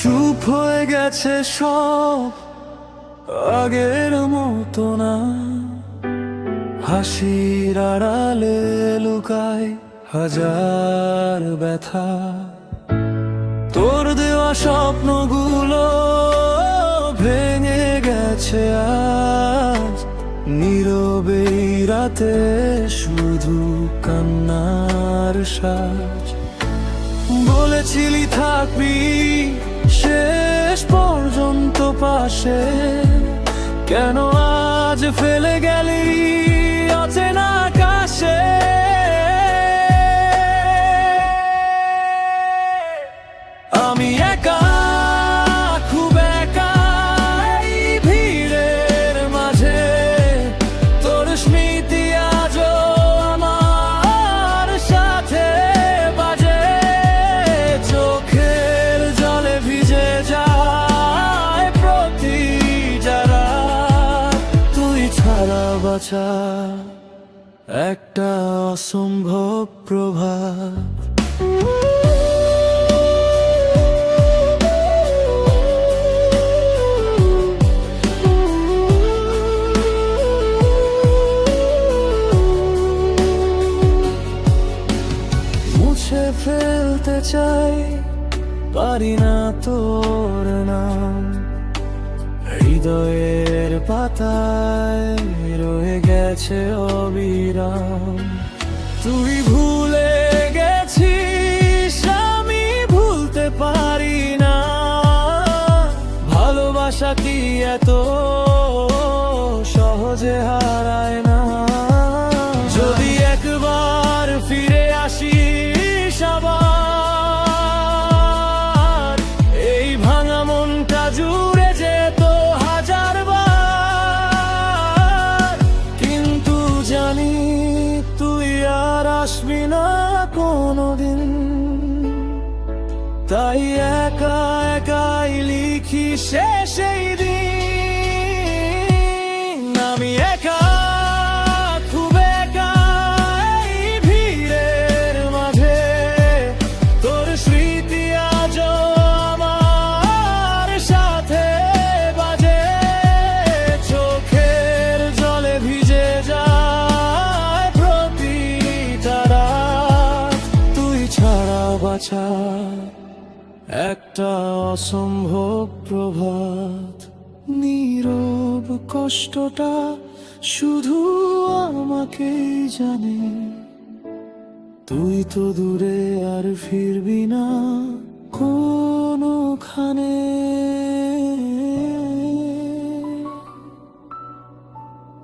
চুপ হয়ে গেছে সব, আগের মতো না। হাসির আড়ালে লুকায় হাজার ব্যথা। তোর দেওয়া স্বপ্নগুলো ভেঙে গেছে আজ। নীরবে রাতে শুধু কান্নার সাজ। বলেছিলি থাকবি শেষ পর্যন্ত পাশে, কেন আজ ফেলে গেলি অচেনা আকাশে? আমি একা, খুব একা এই ভিড়ের মাঝে। তোর স্মৃতি আজও আমার সাথে বাজে। চোখের জলে ভিজে যায় প্রতিটা রাত। তুই ছাড়া বাঁচা একটা অসম্ভব প্রভাব। মুছে ফেলতে চাই, পারি না তোর নাম। হৃদয়ের পাতায় রয়ে গেছে অবিরাম। তুই ভুলে গেছিস, আমি ভুলতে পারি না। ভালোবাসা কি এত সহজে হারায় না? যদি একবার ফিরে আসিস আবার, এই ভাঙা মনটা জুড়ে যেত হাজার বার। কিন্তু জানি তুই আর আসবি না কোনোদিন, তাই একা একাই লিখি শেষ এই দিন। আমি একা, খুব একা এই ভিড়ের মাঝে। তোর স্মৃতি আজও আমার সাথে বাজে। চোখের জলে ভিজে যায় প্রতিটা রাত। তুই ছাড়া বাঁচা একটা অসম্ভব প্রভাত। নীরব কষ্টটা শুধু আমাকেই জানে। তুই তো দূরে আর ফিরবি না কোনোখানে।